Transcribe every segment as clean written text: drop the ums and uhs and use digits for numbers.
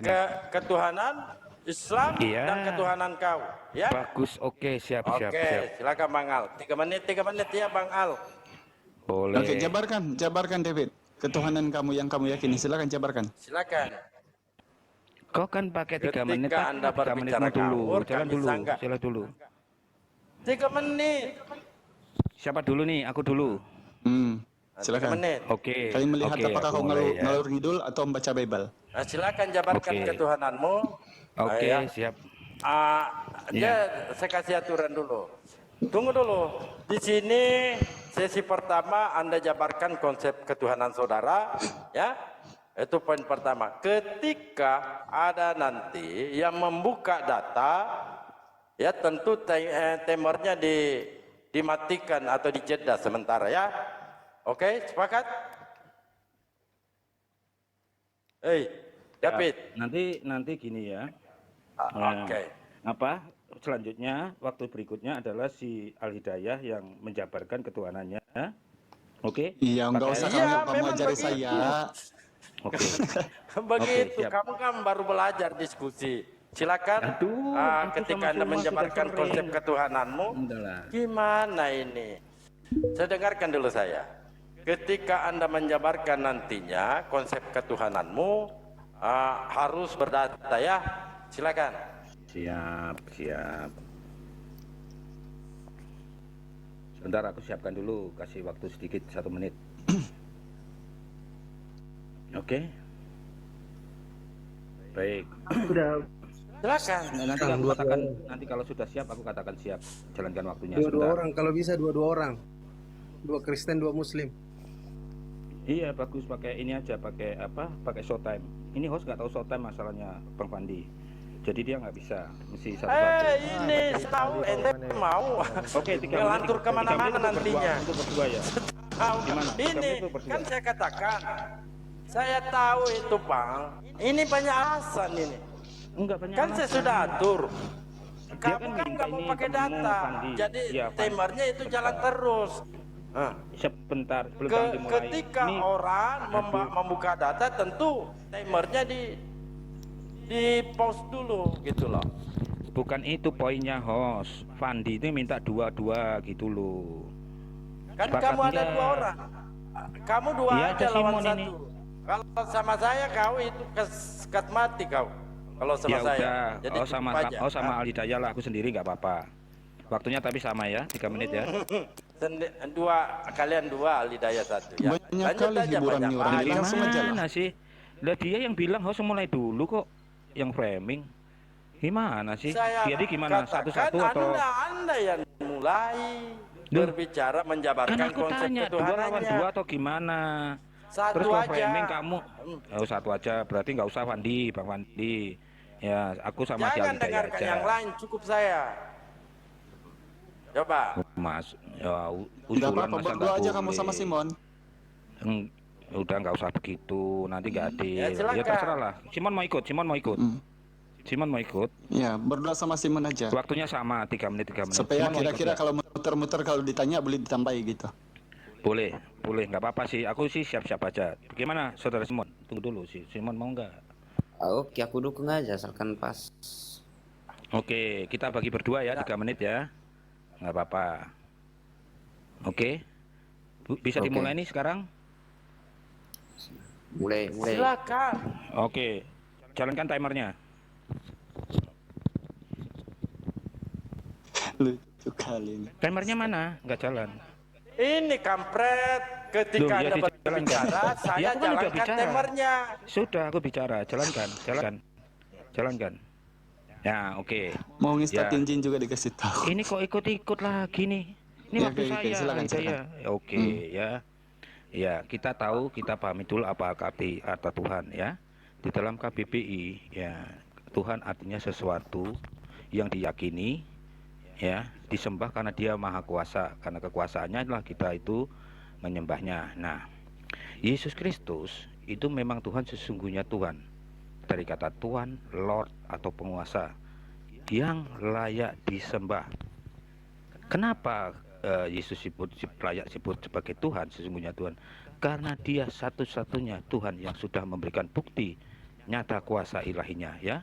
gambarnya. Ketuhanan Islam Iya. dan ketuhanan kau, ya. Bagus, oke, siap. Silakan Bang Al. 3 menit ya Bang Al. Boleh. Oke, jabarkan David. Ketuhanan kamu yang kamu yakini, silakan jabarkan. Silakan. Kau kan pakai 3 menit, Ketika Anda 3 berbicara menitmu dulu. ngawur, Jalan kami dulu, sanggah. jalan dulu. 3 menit. Siapa dulu nih? Aku dulu. 3 Silakan. menit. Oke. Kalian melihat oke, apakah aku kau mulai ya. ngalur ngidul atau membaca Bible? Nah, silakan jabarkan Oke. ketuhananmu. Oke, Ya. siap. Saya kasih aturan dulu. Tunggu dulu. Di sini sesi pertama Anda jabarkan konsep ketuhanan saudara, ya. Itu poin pertama. Ketika ada nanti yang membuka data, ya tentu timernya dimatikan atau dijeda sementara, ya. Oke, sepakat? David. Nanti gini ya. Oke. Apa selanjutnya waktu berikutnya adalah si Al Hidayah yang menjabarkan ketuhanannya. Oke. Iya, enggak usah kamu ajari begitu. saya. Oke. Begitu, siap. kamu kan baru belajar diskusi. Silakan. Ketika Anda menjabarkan konsep ketuhananmu, gimana ini? Saya dengarkan dulu saya. Ketika Anda menjabarkan nantinya konsep ketuhananmu, harus berdata, ya. Silakan. Siap. Sebentar aku siapkan dulu, kasih waktu sedikit 1 menit. Oke. Baik. Silakan. Nanti aku katakan, nanti kalau sudah siap aku katakan siap. Jalankan waktunya. Dua orang, kalau bisa dua orang. 2 Kristen, 2 Muslim. Iya, bagus, pakai ini aja, pakai apa? Pakai showtime. Ini host nggak tahu showtime masalahnya, Bang Fandi. Jadi dia nggak bisa, mesti satu-satu. Ini tahu ente mau. Oke, 3 menit. Ngelantur kemana-mana nantinya. Untuk berdua ya. Gimana? Ini kan saya katakan, saya tahu itu Bang. Ini banyak alasan ini. Enggak banyak. Kan saya sudah atur. Kamu kan kan minta nggak mau ini pakai temenmu, data, Fandi. jadi Iya, Fandi. timernya itu jalan terus. Sebentar, sebelum kami dimulai. Ketika orang membuka data, tentu timernya di pause dulu, gitu loh. Bukan itu poinnya host. Fandi itu minta 2-2 gitu loh. Kan Sepakat kamu ada enggak? 2 orang. Kamu 2 Iya, aja ada lawan Simon 1. ini. Kalau sama saya kau itu sekat mati kau. Kalau sama Ya saya. udah, Jadi sama Al Hidayah lah, aku sendiri nggak apa-apa. Waktunya tapi sama ya, 3 menit ya. Kalian 2, Al Hidayah 1 ya. Banyak kali hiburan nih orang ini, langsung aja lah. Gimana sih? Lah dia yang bilang host mulai dulu kok, yang framing. Gimana sih? Jadi gimana? Satu-satu atau? Anda yang mulai berbicara menjabarkan Kan aku konsep tanya 2 lawan 2 atau gimana? Satu Terus kalau aja. framing kamu, oh 1 aja, berarti nggak usah Fandi, Bang Fandi. Ya, aku sama si Jangan Al Hidayah dengarkan aja. yang lain, cukup saya. Coba. Mas, ya Enggak usulan apa-apa, masa berdua aja nggak kamu sama boleh. Simon. Udah nggak usah begitu, nanti nggak adil. Ya, silakan. Ya terserah lah. Simon mau ikut. Simon mau ikut. Ya, berdua sama Simon aja. Waktunya sama 3 menit. Supaya Simon mau ikut kira-kira nggak? kalau muter-muter kalau ditanya boleh ditambahi gitu. Boleh, nggak apa-apa sih. Aku sih siap-siap aja. Bagaimana, saudara Simon? Tunggu dulu sih. Simon mau nggak? Oke, aku dukung aja, asalkan pas. Oke, kita bagi berdua ya, 3 menit ya. Nggak apa-apa. Oke. Bisa Oke. dimulai nih sekarang? Mulai. Silakan. Oke. Jalankan timernya. Lucu kali ini. Timernya mana? Nggak jalan. Ini kampret. Ketika Loh, ya Anda dijalankan. berbicara, saya Ya, aku kan udah jalankan bicara. timernya. Sudah aku bicara, jalankan. Ya, oke. Mau ngistatin Ya. jin juga dikasih tahu. Ini kok ikut lagi nih? Ini Ya, waktu oke, saya. silakan. Ya. Oke, ya. Ya, kita tahu, kita pahami dulu apa kata Tuhan ya. Di dalam KBBI, ya, Tuhan artinya sesuatu yang diyakini, ya, disembah karena Dia Maha Kuasa, karena kekuasaannya adalah kita itu menyembahnya. Nah, Yesus Kristus itu memang Tuhan, sesungguhnya Tuhan. Dari kata Tuhan, Lord atau penguasa yang layak disembah. Kenapa Yesus layak disebut sebagai Tuhan, sesungguhnya Tuhan? Karena Dia satu-satunya Tuhan yang sudah memberikan bukti nyata kuasa ilahinya ya.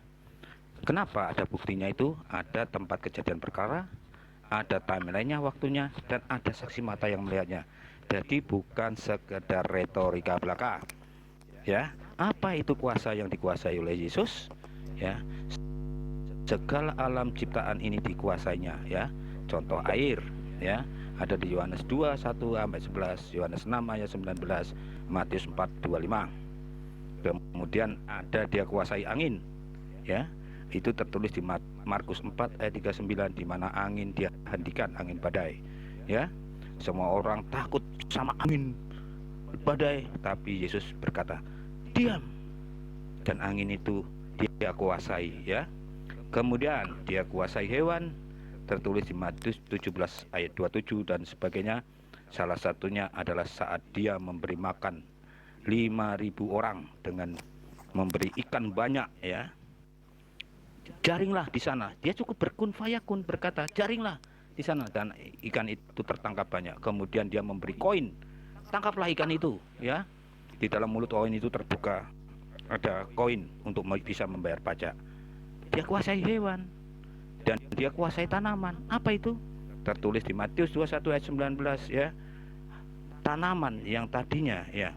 Kenapa ada buktinya itu? Ada tempat kejadian perkara, ada timelinenya, waktunya, dan ada saksi mata yang melihatnya. Jadi bukan sekedar retorika belaka. Ya, apa itu kuasa yang dikuasai oleh Yesus? Ya, segala alam ciptaan ini dikuasainya ya. Contoh air ya, ada di Yohanes 2 1 sampai 11, Yohanes 6 ayat 19, Matius 4 25. Kemudian ada dia kuasai angin ya. Itu tertulis di Markus 4 ayat 39, di mana angin dia hentikan, angin badai ya. Semua orang takut sama angin badai, tapi Yesus berkata, "Diam." Dan angin itu dia kuasai ya. Kemudian dia kuasai hewan, tertulis di Matius 17 ayat 27 dan sebagainya. Salah satunya adalah saat dia memberi makan 5.000 orang dengan memberi ikan banyak ya. Jaringlah di sana. Dia cukup berkun fayakun, berkata jaringlah di sana, dan ikan itu tertangkap banyak. Kemudian dia memberi koin, tangkaplah ikan itu ya. Di dalam mulut koin itu terbuka ada koin untuk bisa membayar pajak. Dia kuasai hewan dan dia kuasai tanaman. Apa itu? Tertulis di Matius 21 ayat 19 ya. Tanaman yang tadinya ya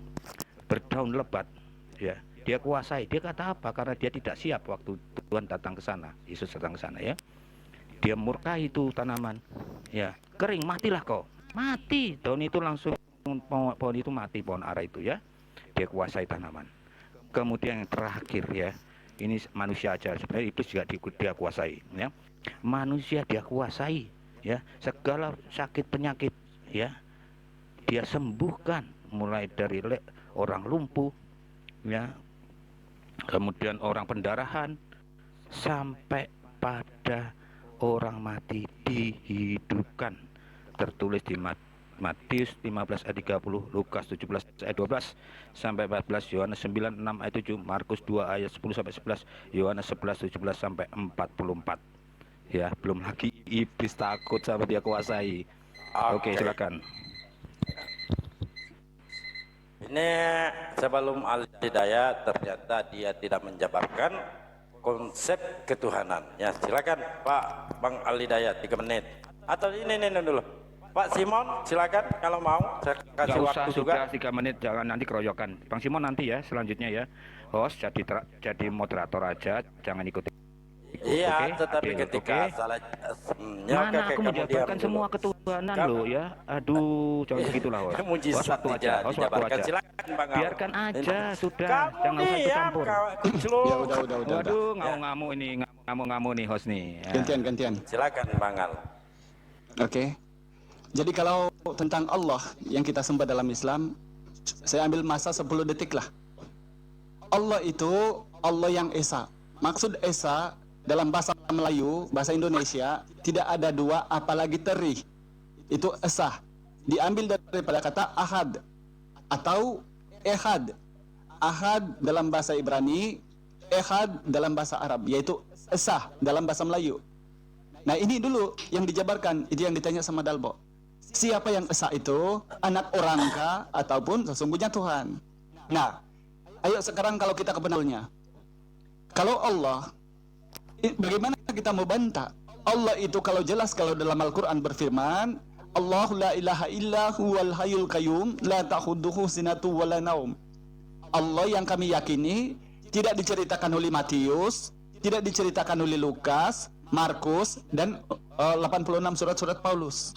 berdaun lebat ya, dia kuasai. Dia kata apa? Karena dia tidak siap waktu Tuhan datang ke sana, Yesus datang ke sana ya. Dia murkai itu tanaman ya, kering, matilah kau. Mati, daun itu langsung, pohon itu mati, pohon ara itu ya. Dia kuasai tanaman. Kemudian yang terakhir ya, ini manusia aja, sebenarnya iblis juga dia kuasai ya. Manusia dia kuasai ya, segala sakit penyakit ya dia sembuhkan, mulai dari orang lumpuh ya, kemudian orang pendarahan, sampai pada orang mati dihidupkan. Tertulis di Matius 15 ayat 30, Lukas 17 ayat 12 sampai 14, Yohanes 9 6 ayat 7, Markus 2 ayat 10 sampai 11, Yohanes 11 17 sampai 44. Ya, belum lagi iblis takut sama dia kuasai. Oke, silakan. Ini sebelum Al-Hidayah ternyata dia tidak menjabarkan konsep ketuhanan. Ya, silakan Pak Bang Al-Hidayah 3 menit. Atau ini dulu. Pak Simon, silakan kalau mau saya kasih Nggak waktu usah, juga. sudah 3 menit, jangan nanti keroyokan. Bang Simon nanti ya selanjutnya ya. Host jadi moderator aja, jangan ikuti. Iya, Oke, tetapi adil, ketika oke. salah Mana aku kamu menjabarkan diam semua dulu. ketuhanan Kamu- lo ya. Aduh, jangan begitulah host. Host Mujizat waktu aja, tidak host waktu dijabarkan. aja. Silakan Bang Al. Biarkan aja, sudah. Kamu Jangan usah ikut diam, campur. kucluk. Ya udah. Waduh, ngamuk-ngamuk ini, ngamuk-ngamuk nih host nih. Ya. Gantian. Silakan Bang Al. Oke. Jadi kalau tentang Allah yang kita sembah dalam Islam, saya ambil masa 10 detik lah. Allah itu Allah yang Esa. Maksud Esa dalam bahasa Melayu, bahasa Indonesia, tidak ada dua apalagi teri. Itu Esa. Diambil daripada kata Ahad atau Ehad. Ahad dalam bahasa Ibrani, Ehad dalam bahasa Arab, yaitu Esa dalam bahasa Melayu. Nah ini dulu yang dijabarkan, itu yang ditanya sama Dalbo. Siapa yang Esa itu? Anak orangkah ataupun sesungguhnya Tuhan? Nah, ayo sekarang kalau kita ke benarnya. Kalau Allah, bagaimana kita mau bantah? Allah itu kalau jelas kalau dalam Al-Quran berfirman, Allahu la ilaha illa huwal hayyul qayyum la ta'khudhuhu sinatu wala naum. Allah yang kami yakini tidak diceritakan oleh Matius, tidak diceritakan oleh Lukas, Markus, dan 86 surat-surat Paulus.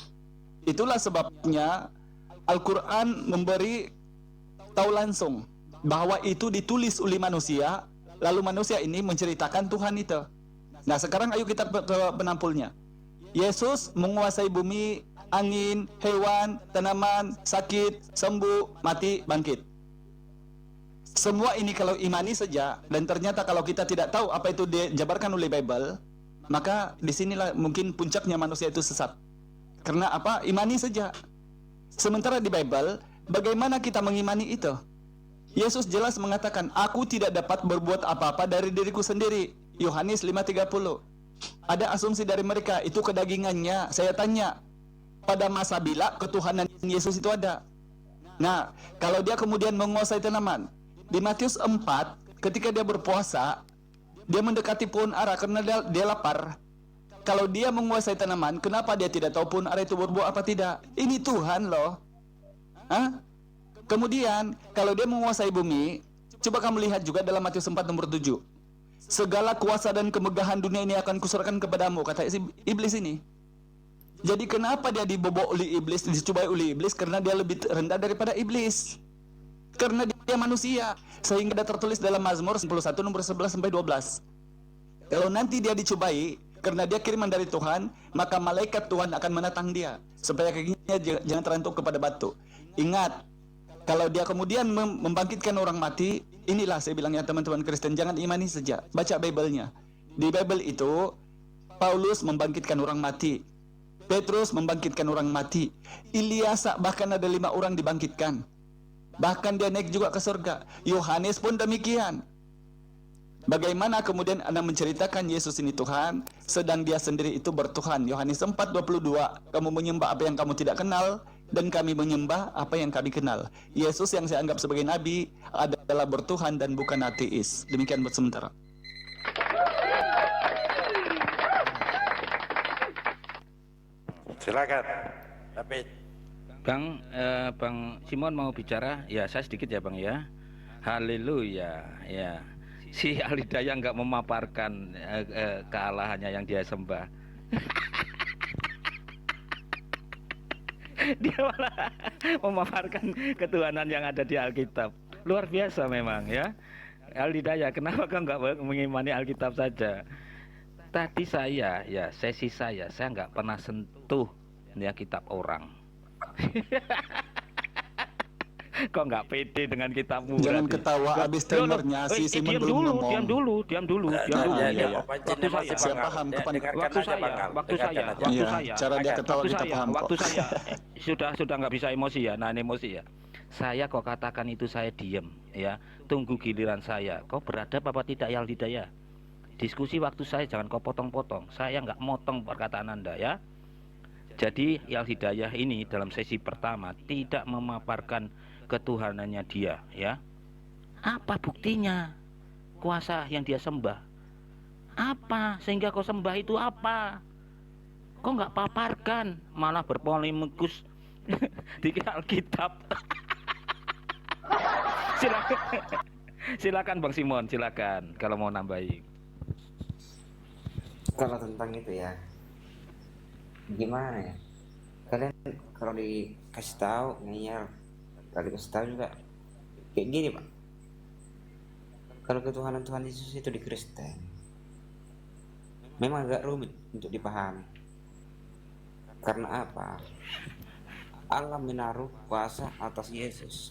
Itulah sebabnya Al-Quran memberi tahu langsung bahwa itu ditulis oleh manusia, lalu manusia ini menceritakan Tuhan itu. Nah sekarang ayo kita ke penampulnya. Yesus menguasai bumi, angin, hewan, tanaman, sakit, sembuh, mati, bangkit. Semua ini kalau imani saja, dan ternyata kalau kita tidak tahu apa itu dijabarkan oleh Bible, maka disinilah mungkin puncaknya manusia itu sesat. Karena apa? Imani saja. Sementara di Bible, bagaimana kita mengimani itu? Yesus jelas mengatakan, aku tidak dapat berbuat apa-apa dari diriku sendiri. Yohanes 5:30. Ada asumsi dari mereka, itu kedagingannya. Saya tanya, pada masa bila ketuhanan Yesus itu ada? Nah, kalau dia kemudian menguasai tanaman, di Matius 4, ketika dia berpuasa, dia mendekati pohon ara karena dia lapar. Kalau dia menguasai tanaman, kenapa dia tidak tahu pohon ara itu berbuah apa tidak? Ini Tuhan loh. Hah? Kemudian, kalau dia menguasai bumi, coba kamu lihat juga dalam Matius 4 nomor 7. Segala kuasa dan kemegahan dunia ini akan kuserahkan kepadamu, kata si iblis ini. Jadi kenapa dia dibobok oleh iblis, dicobai oleh iblis? Karena dia lebih rendah daripada iblis. Karena dia manusia. Sehingga ada tertulis dalam Mazmur 91 nomor 11 sampai 12. Kalau nanti dia dicobai, karena dia kiriman dari Tuhan, maka malaikat Tuhan akan menatang dia supaya kakinya jangan terantuk kepada batu. Ingat, kalau dia kemudian membangkitkan orang mati, inilah saya bilang ya teman-teman Kristen, jangan imani saja, baca Bible-nya. Di Bible itu Paulus membangkitkan orang mati, Petrus membangkitkan orang mati, Ilyas bahkan ada 5 orang dibangkitkan. Bahkan dia naik juga ke surga. Yohanes pun demikian. Bagaimana kemudian Anda menceritakan Yesus ini Tuhan, sedang dia sendiri itu bertuhan. Yohanes 4:22, kamu menyembah apa yang kamu tidak kenal, dan kami menyembah apa yang kami kenal. Yesus yang saya anggap sebagai nabi adalah bertuhan dan bukan ateis. Demikian buat sementara. Silakan, David. Bang Simon mau bicara? Ya, saya sedikit ya Bang ya. Haleluya. Ya, si Alidaya nggak memaparkan kealahannya yang dia sembah. Dia malah memaparkan ketuhanan yang ada di Alkitab. Luar biasa memang ya. Alidaya, kenapa kau nggak mengimani Alkitab saja? Tadi sesi saya nggak pernah sentuh ya kitab orang. Kok nggak pede dengan kitabmu? Jangan berarti? ketawa habis tenornya, si Simon belum ngomong. Diam dulu. Saya paham Waktu saya. Cara dia ketawa kita paham kok. Waktu saya sudah nggak bisa emosi ya, nahan emosi ya. Saya kok katakan itu saya diem ya, tunggu giliran saya. Kau beradab apa tidak ya Alidaya? Diskusi waktu saya jangan kau potong-potong. Saya nggak motong perkataan Anda ya. Jadi Al-Hidayah ini dalam sesi pertama tidak memaparkan ketuhanannya dia ya. Apa buktinya? Kuasa yang dia sembah. Apa sehingga kau sembah itu apa? Kau nggak paparkan, malah berpolimikus di Alkitab. Silakan Bang Simon, silakan kalau mau nambahin. Kalau tentang itu ya, gimana ya? Kalian kalau dikasih tahu ngeyel, kalau dikasih tahu juga kayak gini Pak. Kalau ketuhanan Tuhan Yesus itu di Kristen, memang agak rumit untuk dipahami. Karena apa? Allah menaruh kuasa atas Yesus.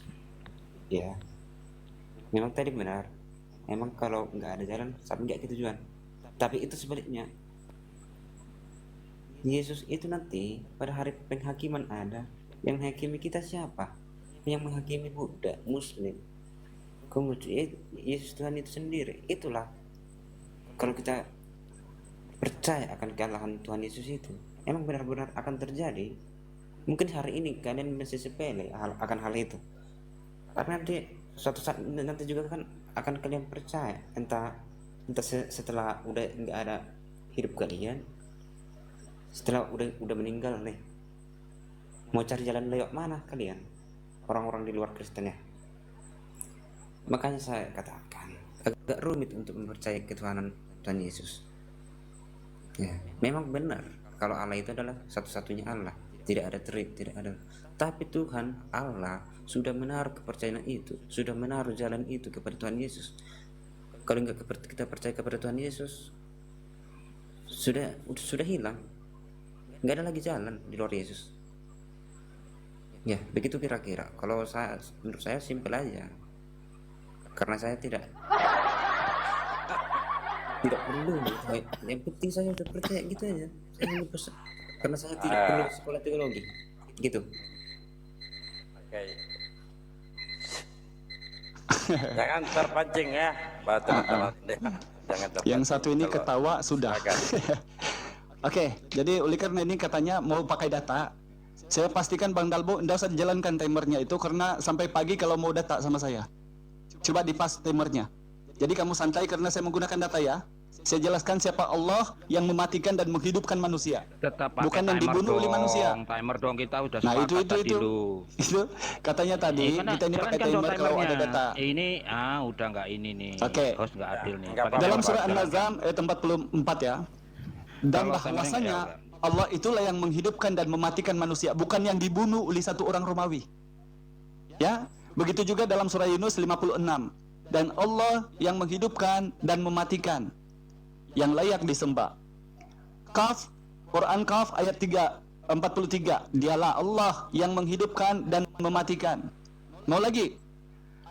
Ya, memang tadi benar. Memang kalau nggak ada jalan, sampai nggak ke tujuan. Tapi itu sebaliknya. Yesus itu nanti pada hari penghakiman ada. Yang menghakimi kita siapa? Yang menghakimi Buddha, Muslim. Kemudian Yesus Tuhan itu sendiri. Itulah kalau kita percaya akan kealahan Tuhan Yesus itu, emang benar-benar akan terjadi. Mungkin hari ini kalian masih sepele akan hal itu. Karena nanti suatu saat nanti juga kan akan kalian percaya. Entah setelah udah nggak ada hidup kalian, setelah udah meninggal nih, mau cari jalan lewat mana kalian orang-orang di luar Kristen ya. Makanya saya katakan agak rumit untuk mempercayai ketuhanan Tuhan Yesus ya. Memang benar kalau Allah itu adalah satu-satunya Allah, tidak ada teri, tidak ada. Tapi Tuhan Allah sudah menaruh kepercayaan itu, sudah menaruh jalan itu kepada Tuhan Yesus. Kalau enggak kita percaya kepada Tuhan Yesus, sudah hilang, nggak ada lagi jalan di luar Yesus. Ya begitu kira-kira. Kalau menurut saya simpel aja, karena saya tidak perlu. Yang penting saya sudah percaya gitu aja. Karena saya tidak perlu sekolah teologi, gitu. Oke. Jangan terpancing ya, teman-teman. Jangan terpancing. Yang satu ini ketawa sudah. Oke, jadi oleh karena ini katanya mau pakai data. Saya pastikan Bang Dalbo enggak usah jalankan timernya itu, karena sampai pagi kalau mau data sama saya. Coba dipas timernya. Jadi kamu santai karena saya menggunakan data ya. Saya jelaskan siapa Allah yang mematikan dan menghidupkan manusia. Tetap pakai Bukan yang timer dibunuh oleh dong, manusia. Timer dong, kita udah Nah sepakat tadi itu lu. itu katanya tadi Karena kita ini pakai jalankan dong timer kalau timernya. ada data. Ini udah nggak ini nih. Oke. Host nggak adil nih. Nggak Pakai apa-apa, Dalam Pak. surah An-Nazm ayat 44 ya. Dan Kalau bahwasanya timernya Allah itulah yang menghidupkan dan mematikan manusia, bukan yang dibunuh oleh satu orang Romawi. Ya, begitu juga dalam surah Yunus 56. Dan Allah yang menghidupkan dan mematikan, yang layak disembah. Kaf, Quran Kaf ayat 43. Dialah Allah yang menghidupkan dan mematikan. Mau lagi?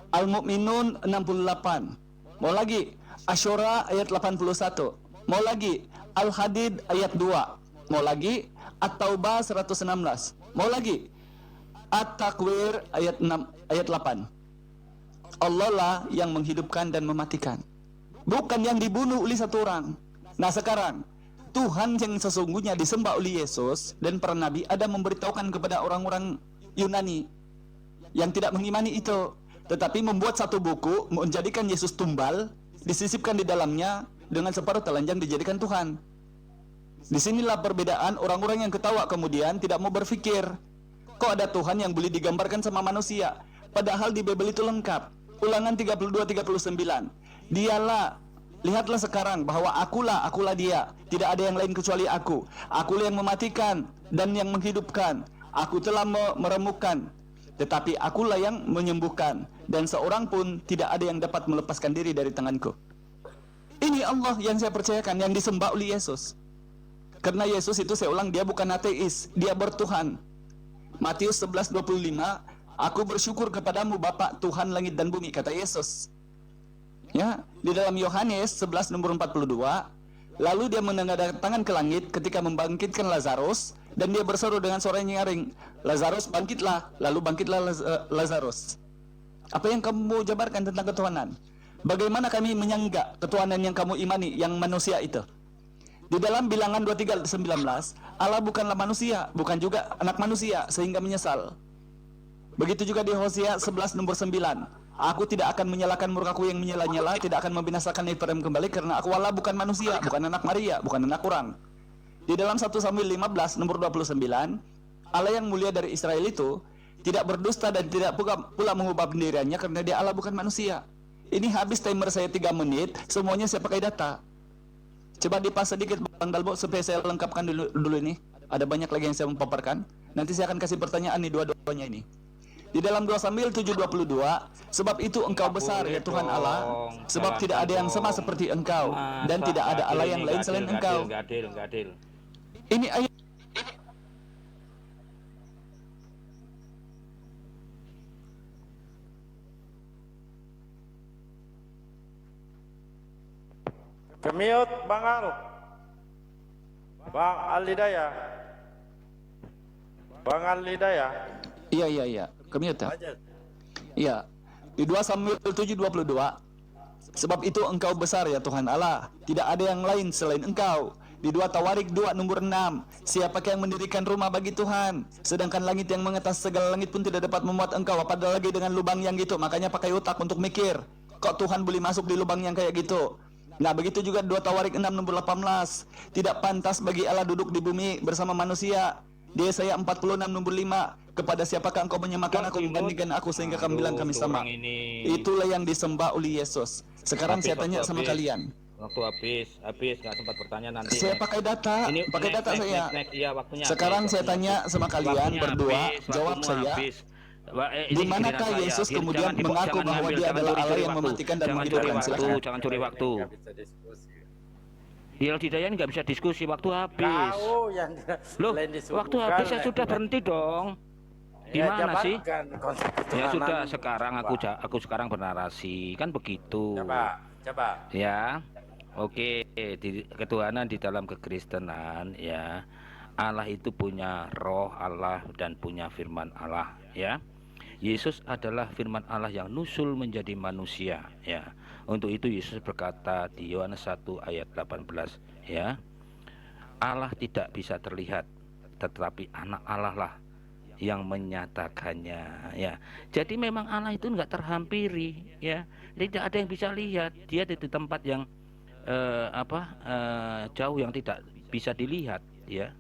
Al-Mu'minun 68. Mau lagi? Asyura ayat 81. Mau lagi? Al-Hadid ayat 2. Mau lagi? At-Taubah 116. Mau lagi? At-Takwir ayat 6 ayat 8. Allah lah yang menghidupkan dan mematikan, bukan yang dibunuh oleh satu orang. Nah sekarang Tuhan yang sesungguhnya disembah oleh Yesus dan para nabi ada memberitahukan kepada orang-orang Yunani yang tidak mengimani itu, tetapi membuat satu buku menjadikan Yesus tumbal, disisipkan di dalamnya dengan separuh telanjang dijadikan Tuhan. Disinilah perbedaan orang-orang yang ketawa kemudian tidak mau berpikir, kok ada Tuhan yang boleh digambarkan sama manusia, padahal di Bible itu lengkap. Ulangan 32-39. Dialah, lihatlah sekarang bahwa akulah dia, tidak ada yang lain kecuali aku. Akulah yang mematikan dan yang menghidupkan. Aku telah meremukkan, tetapi akulah yang menyembuhkan, dan seorang pun tidak ada yang dapat melepaskan diri dari tanganku. Ini Allah yang saya percayakan, yang disembah oleh Yesus. Karena Yesus itu, saya ulang, dia bukan ateis, dia bertuhan. Matius 11:25, aku bersyukur kepadamu Bapa Tuhan langit dan bumi, kata Yesus. Ya, di dalam Yohanes 11 nomor 42, lalu dia menengadahkan tangan ke langit ketika membangkitkan Lazarus, dan dia berseru dengan suara yang nyaring, Lazarus bangkitlah, lalu bangkitlah Lazarus. Apa yang kamu mau jabarkan tentang ketuhanan? Bagaimana kami menyanggah ketuhanan yang kamu imani, yang manusia itu? Di dalam Bilangan 23:19, Allah bukanlah manusia, bukan juga anak manusia sehingga menyesal. Begitu juga di Hosea 11 nomor 9. Aku tidak akan menyalakan murkaku yang menyala-nyala, tidak akan membinasakan Efraim kembali, karena aku Allah bukan manusia, bukan anak Maria, bukan anak orang. Di dalam 1 Samuel 15 nomor 29, Allah yang mulia dari Israel itu tidak berdusta dan tidak pula mengubah pendiriannya, karena dia Allah bukan manusia. Ini habis timer saya 3 menit, semuanya saya pakai data. Coba dipas sedikit Bang Dalbo supaya saya lengkapkan dulu ini. Ada banyak lagi yang saya memaparkan. Nanti saya akan kasih pertanyaan nih dua-duanya ini. Di dalam 2 Samuel 7:22, sebab itu engkau besar ya Tuhan Allah, sebab tidak ada yang sama seperti engkau, dan tidak ada Allah yang lain selain engkau. Nggak adil. Ini ayat Kemiut Bang Al. Bang Al Hidayah. Bang Al Hidayah. iya. Kemute ya. Aja. Iya. Di 2 Samuel 7:22, sebab itu engkau besar ya Tuhan Allah, tidak ada yang lain selain engkau. Di 2 Tawarik 2 nomor 6, siapakah yang mendirikan rumah bagi Tuhan, sedangkan langit yang mengatas segala langit pun tidak dapat memuat engkau, apalagi dengan lubang yang gitu. Makanya pakai otak untuk mikir, kok Tuhan boleh masuk di lubang yang kayak gitu. Nah begitu juga 2 Tawarik 6 nomor 18, tidak pantas bagi Allah duduk di bumi bersama manusia. Di Yesaya 46 nomor 5, kepada siapakah engkau menyamakan aku, membandingkan aku, sehingga kamu bilang kami sama. Itulah yang disembah oleh Yesus. Sekarang saya tanya sama kalian. Waktu habis nggak sempat bertanya nanti. Saya pakai data, saya. Next. Iya, waktunya Sekarang habis, saya tanya sama kalian Waktunya berdua, habis, jawab waktumu saya. habis. Di manakah Yesus kemudian mengaku bahwa dia adalah Allah yang mematikan dan menghidupkan? Silakan. Jangan curi waktu. Nggak bisa diskusi. Hilal Hidayah nggak bisa diskusi, waktu habis. Kau yang Loh, lain disuruhkan, waktu habis saya lain- sudah berhenti dong. Ya, Gimana sih? jabarkan konsep Ya ketuhanan. sudah, sekarang aku sekarang bernarasi, kan begitu. Coba. Ya. Oke, di ketuhanan di dalam kekristenan ya. Allah itu punya roh Allah dan punya firman Allah ya. Yesus adalah firman Allah yang nusul menjadi manusia ya. Untuk itu Yesus berkata di Yohanes 1 ayat 18 ya. Allah tidak bisa terlihat, tetapi anak Allah lah yang menyatakannya, ya. Jadi memang Allah itu nggak terhampiri, ya. Tidak ada yang bisa lihat. Dia di tempat yang jauh yang tidak bisa dilihat, ya.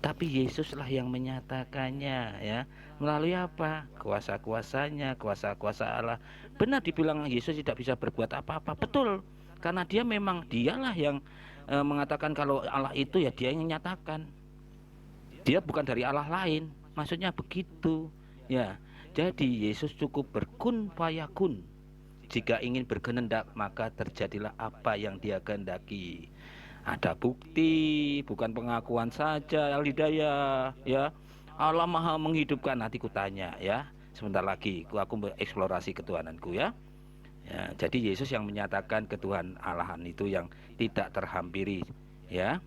Tapi Yesuslah yang menyatakannya, ya. Melalui apa? Kuasa-kuasanya, kuasa-kuasa Allah. Benar dibilang Yesus tidak bisa berbuat apa-apa, betul. Karena dia memang dialah yang mengatakan kalau Allah itu ya dia yang menyatakan. Dia bukan dari Allah lain, maksudnya begitu, ya. Jadi Yesus cukup berkun fayakun. Jika ingin berkehendak maka terjadilah apa yang dia kehendaki. Ada bukti, bukan pengakuan saja Al-Hidayah, ya. Allah Maha menghidupkan, nanti kutanya, ya. Sebentar lagi aku bereksplorasi ketuhananku, ya. Ya, jadi Yesus yang menyatakan ketuhanan Allahan itu yang tidak terhampiri, ya.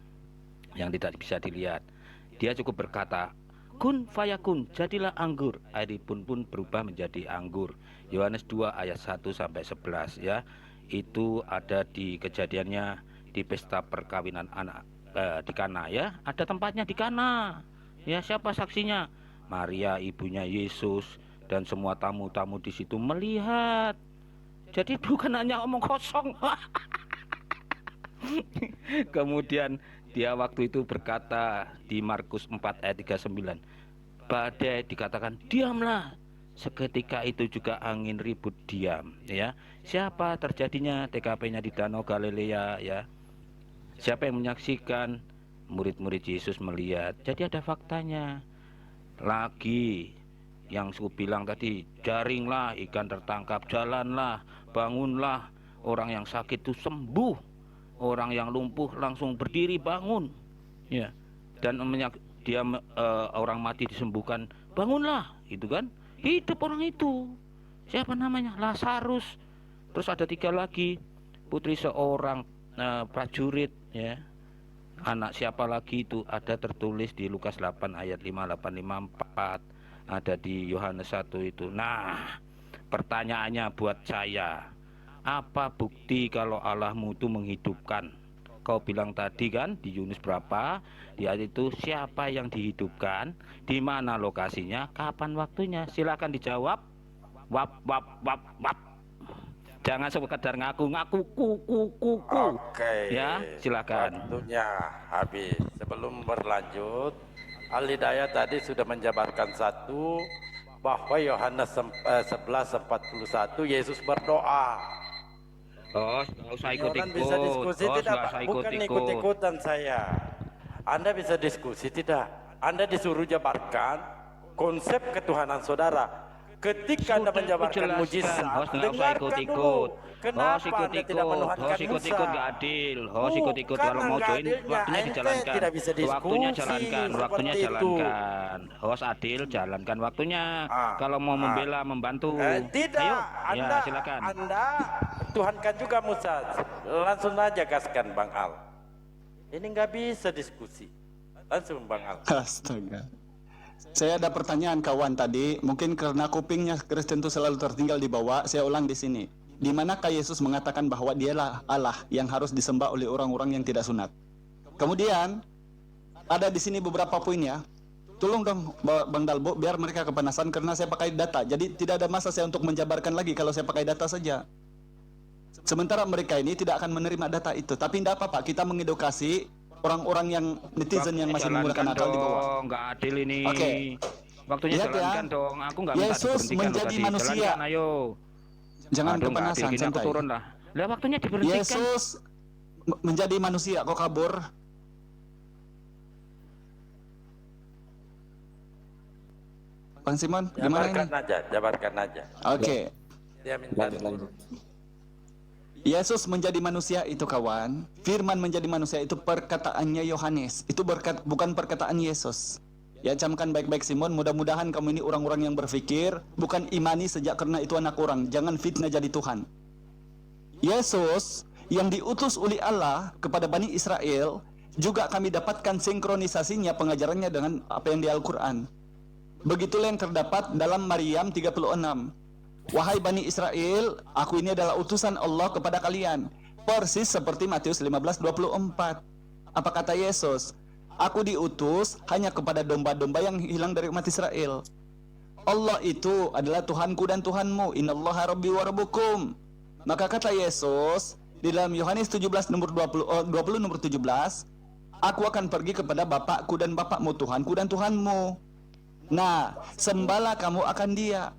Yang tidak bisa dilihat. Dia cukup berkata, kun fayakun, jadilah anggur. Air pun berubah menjadi anggur. Yohanes 2 ayat 1 sampai 11, ya. Itu ada di kejadiannya di pesta perkawinan anak di Kana, ya. Ada tempatnya di Kana. Ya, siapa saksinya? Maria ibunya Yesus dan semua tamu-tamu di situ melihat. Jadi bukan hanya omong kosong. Kemudian dia waktu itu berkata di Markus 4 ayat 39, badai dikatakan diamlah. Seketika itu juga angin ribut diam, ya. Siapa terjadinya? TKP-nya di Danau Galilea, ya. Siapa yang menyaksikan? Murid-murid Yesus melihat. Jadi ada faktanya. Lagi yang aku bilang tadi, jaringlah ikan tertangkap, jalanlah, bangunlah, orang yang sakit itu sembuh, orang yang lumpuh langsung berdiri bangun, ya. Dan orang mati disembuhkan, bangunlah, itu kan, hidup orang itu. Siapa namanya? Lazarus. Terus ada 3 lagi, putri seorang prajurit, ya. Anak siapa lagi itu ada tertulis di Lukas 8 ayat 5854, ada di Yohanes 1 itu. Nah, pertanyaannya buat saya, apa bukti kalau Allahmu itu menghidupkan? Kau bilang tadi kan di Yunus berapa? Di ayat itu siapa yang dihidupkan? Di mana lokasinya? Kapan waktunya? Silakan dijawab. Wap. Jangan sekedar ngaku kuku. Oke. Ya, silakan. Waktunya habis. Sebelum berlanjut, Al-Hidayah tadi sudah menjabarkan satu bahwa Yohanes 11:41 Yesus berdoa. Oh, nggak usah ikut-ikut. Orang bisa diskusi tidak, nggak Pak? usah Bukan ikut-ikutan saya. Anda bisa diskusi tidak? Anda disuruh jabarkan konsep ketuhanan saudara. Ketika Anda menjabarkan mujizat, dengarkan dulu. Kenapa Anda tidak menuhankan Musa? Nggak adil. Ikut-ikut kalau mau join waktunya dijalankan. Tidak bisa diskusi. Waktunya jalankan. Host adil, jalankan waktunya. Kalau mau membela, membantu. Tidak. Ayo, Anda, ya, silakan. Anda tuhankan juga Musa. Langsung aja gaskan Bang Al. Ini nggak bisa diskusi. Langsung Bang Al. Astaga. Saya ada pertanyaan kawan tadi, mungkin karena kupingnya Kristen itu selalu tertinggal di bawah, saya ulang di sini. Di manakah Yesus mengatakan bahwa dialah Allah yang harus disembah oleh orang-orang yang tidak sunat? Kemudian ada di sini beberapa poin ya. Tolong dong Bang Dalbo biar mereka kepanasan karena saya pakai data. Jadi tidak ada masa saya untuk menjabarkan lagi kalau saya pakai data saja. Sementara mereka ini tidak akan menerima data itu. Tapi tidak apa-apa, kita mengedukasi orang-orang yang netizen yang masih menggunakan akal di bawah. Nggak adil ini. Oke. Waktunya Lihat jalankan ya. dong. Aku nggak minta Yesus diberhentikan menjadi loh tadi. manusia. Jalankan, ayo. Jangan Aduh, nggak adil kepanasan, gini, aku santai. turun lah. Lah waktunya diberhentikan. Yesus menjadi manusia, kok kabur? Bang Simon, gimana ini? Jabarkan aja. Oke. Dia minta Lanjut. Yesus menjadi manusia itu kawan, firman menjadi manusia itu perkataannya Yohanes, itu bukan perkataan Yesus. Ya, camkan baik-baik Simon, mudah-mudahan kamu ini orang-orang yang berpikir, bukan imani sejak karena itu anak orang, jangan fitnah jadi Tuhan. Yesus yang diutus oleh Allah kepada Bani Israel, juga kami dapatkan sinkronisasinya pengajarannya dengan apa yang di Al-Quran. Begitulah yang terdapat dalam Maryam 36. Wahai Bani Israel, aku ini adalah utusan Allah kepada kalian. Persis seperti Matius 15:24. Apa kata Yesus? Aku diutus hanya kepada domba-domba yang hilang dari umat Israel. Allah itu adalah Tuhanku dan Tuhanmu. Innallaha rabbi wa rabbukum. Maka kata Yesus di dalam Yohanes 17 nomor 20 nomor 17, aku akan pergi kepada Bapakku dan Bapakmu, Tuhanku dan Tuhanmu. Nah, sembahlah kamu akan Dia.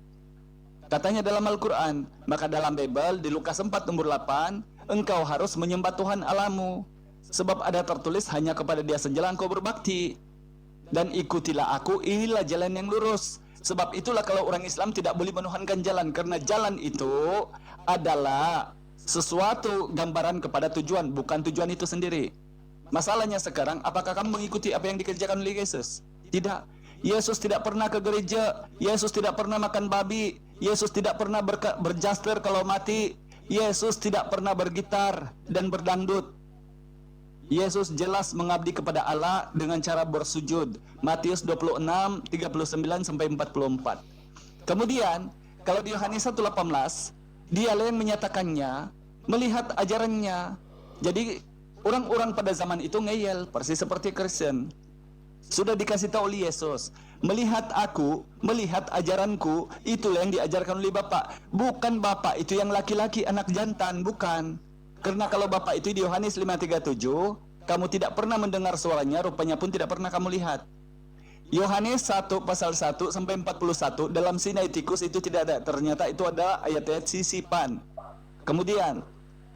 Katanya dalam Al-Quran. Maka dalam Bible di Lukas 4 nomor 8, engkau harus menyembah Tuhan Allahmu, sebab ada tertulis hanya kepada Dia sajalah engkau berbakti. Dan ikutilah aku, inilah jalan yang lurus. Sebab itulah kalau orang Islam tidak boleh menuhankan jalan, karena jalan itu adalah sesuatu gambaran kepada tujuan, bukan tujuan itu sendiri. Masalahnya sekarang, apakah kamu mengikuti apa yang dikerjakan oleh Yesus? Tidak. Yesus tidak pernah ke gereja. Yesus tidak pernah makan babi. Yesus tidak pernah berjaster kalau mati. Yesus tidak pernah bergitar dan berdangdut. Yesus jelas mengabdi kepada Allah dengan cara bersujud. Matius 26, 39 sampai 44. Kemudian, kalau di Yohanes 1:18, dialah yang menyatakannya, melihat ajarannya. Jadi, orang-orang pada zaman itu ngeyel, persis seperti Kristen. Sudah dikasih tahu oleh Yesus, melihat aku, melihat ajaranku, itulah yang diajarkan oleh Bapak. Bukan Bapak itu yang laki-laki, anak jantan, bukan. Karena kalau Bapak itu di Yohanes 5:37, kamu tidak pernah mendengar suaranya, rupanya pun tidak pernah kamu lihat. Yohanes 1 pasal 1 sampai 41 dalam Sinaiticus itu tidak ada. Ternyata itu ada ayat-ayat sisipan. Kemudian,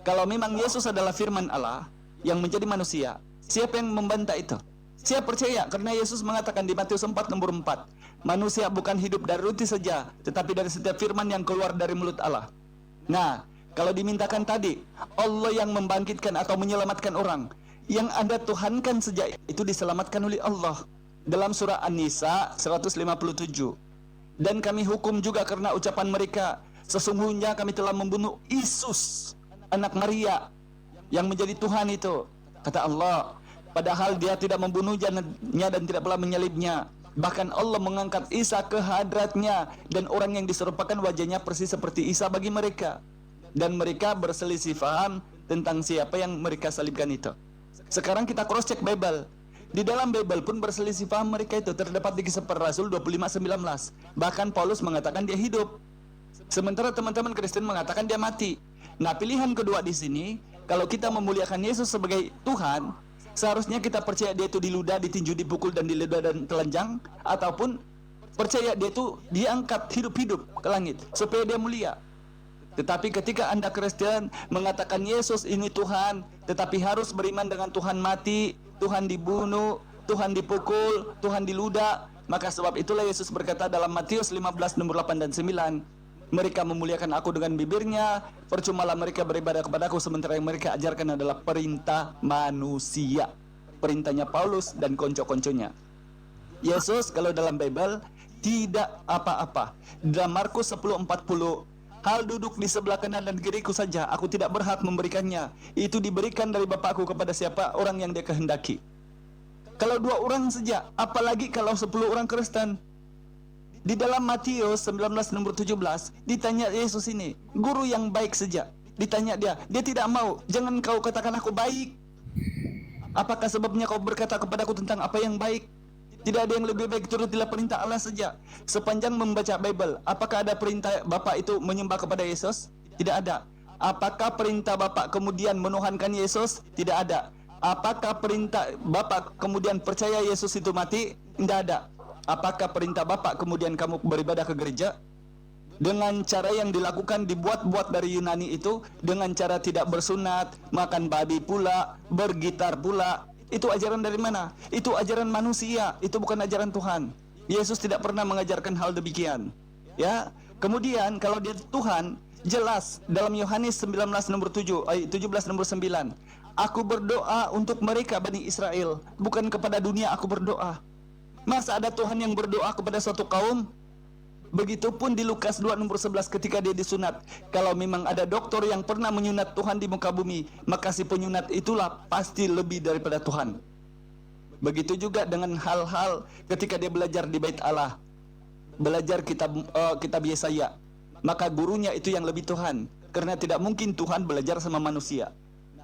kalau memang Yesus adalah firman Allah yang menjadi manusia, siapa yang membantah itu? Saya percaya karena Yesus mengatakan di Matius 4 nomor 4, manusia bukan hidup dari roti saja, tetapi dari setiap firman yang keluar dari mulut Allah. Nah, kalau dimintakan tadi, Allah yang membangkitkan atau menyelamatkan orang, yang Anda tuhankan sejak itu diselamatkan oleh Allah. Dalam surah An-Nisa 157. Dan kami hukum juga karena ucapan mereka, sesungguhnya kami telah membunuh Yesus, anak Maria, yang menjadi Tuhan itu. Kata Allah, padahal Dia tidak membunuhnya dan tidak pula menyalibnya. Bahkan Allah mengangkat Isa ke hadratnya, dan orang yang diserupakan wajahnya persis seperti Isa bagi mereka. Dan mereka berselisih paham tentang siapa yang mereka salibkan itu. Sekarang kita cross check Bible. Di dalam Bible pun berselisih paham mereka itu. Terdapat di Kisah Para Rasul 25:19. Bahkan Paulus mengatakan dia hidup, sementara teman-teman Kristen mengatakan dia mati. Nah, pilihan kedua di sini, kalau kita memuliakan Yesus sebagai Tuhan, seharusnya kita percaya dia itu diludah, ditinju, dipukul, dan diludah dan telanjang, ataupun percaya dia itu diangkat hidup-hidup ke langit supaya dia mulia. Tetapi ketika Anda Kristen mengatakan Yesus ini Tuhan, tetapi harus beriman dengan Tuhan mati, Tuhan dibunuh, Tuhan dipukul, Tuhan diludah, maka sebab itulah Yesus berkata dalam Matius 15 nomor 8 dan 9, mereka memuliakan aku dengan bibirnya, percumalah mereka beribadah kepadaku, sementara yang mereka ajarkan adalah perintah manusia. Perintahnya Paulus dan konco-konconya. Yesus kalau dalam Bible tidak apa-apa. Dalam Markus 10:40, hal duduk di sebelah kanan dan kiriku saja, aku tidak berhak memberikannya. Itu diberikan dari Bapakku kepada siapa orang yang dia kehendaki. Kalau 2 orang saja, apalagi kalau 10 orang Kristen. Di dalam Matius 19 nomor 17, ditanya Yesus ini, guru yang baik saja. Ditanya dia tidak mau. Jangan kau katakan aku baik. Apakah sebabnya kau berkata kepadaku tentang apa yang baik? Tidak ada yang lebih baik, turutilah perintah Allah saja. Sepanjang membaca Bible, apakah ada perintah Bapak itu menyembah kepada Yesus? Tidak ada. Apakah perintah Bapak kemudian menuhankan Yesus? Tidak ada. Apakah perintah Bapak kemudian percaya Yesus itu mati? Tidak ada. Apakah perintah Bapak kemudian kamu beribadah ke gereja? Dengan cara yang dilakukan dibuat-buat dari Yunani itu, dengan cara tidak bersunat, makan babi pula, bergitar pula. Itu ajaran dari mana? Itu ajaran manusia, itu bukan ajaran Tuhan. Yesus tidak pernah mengajarkan hal demikian. Ya. Kemudian kalau dia Tuhan, jelas dalam Yohanes 19 nomor 7, 17 nomor 9. Aku berdoa untuk mereka Bani Israel, bukan kepada dunia aku berdoa. Masa ada Tuhan yang berdoa kepada suatu kaum? Begitupun di Lukas 2 nomor 11 ketika dia disunat. Kalau memang ada dokter yang pernah menyunat Tuhan di muka bumi, maka si penyunat itulah pasti lebih daripada Tuhan. Begitu juga dengan hal-hal ketika dia belajar di Bait Allah, belajar kitab Yesaya, maka gurunya itu yang lebih Tuhan, karena tidak mungkin Tuhan belajar sama manusia.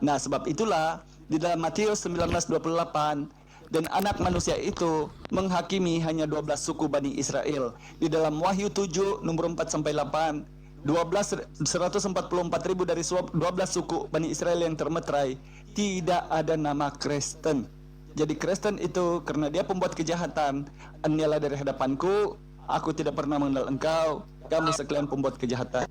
Nah, sebab itulah di dalam Matius 19:28, Dan anak manusia itu menghakimi hanya 12 suku Bani Israel. Di dalam Wahyu 7 nomor 4 sampai 8, 144.000 dari 12 suku Bani Israel yang termeterai, tidak ada nama Kristen. Jadi Kristen itu karena dia pembuat kejahatan, anialah dari hadapanku, aku tidak pernah mengenal engkau, kamu sekalian pembuat kejahatan.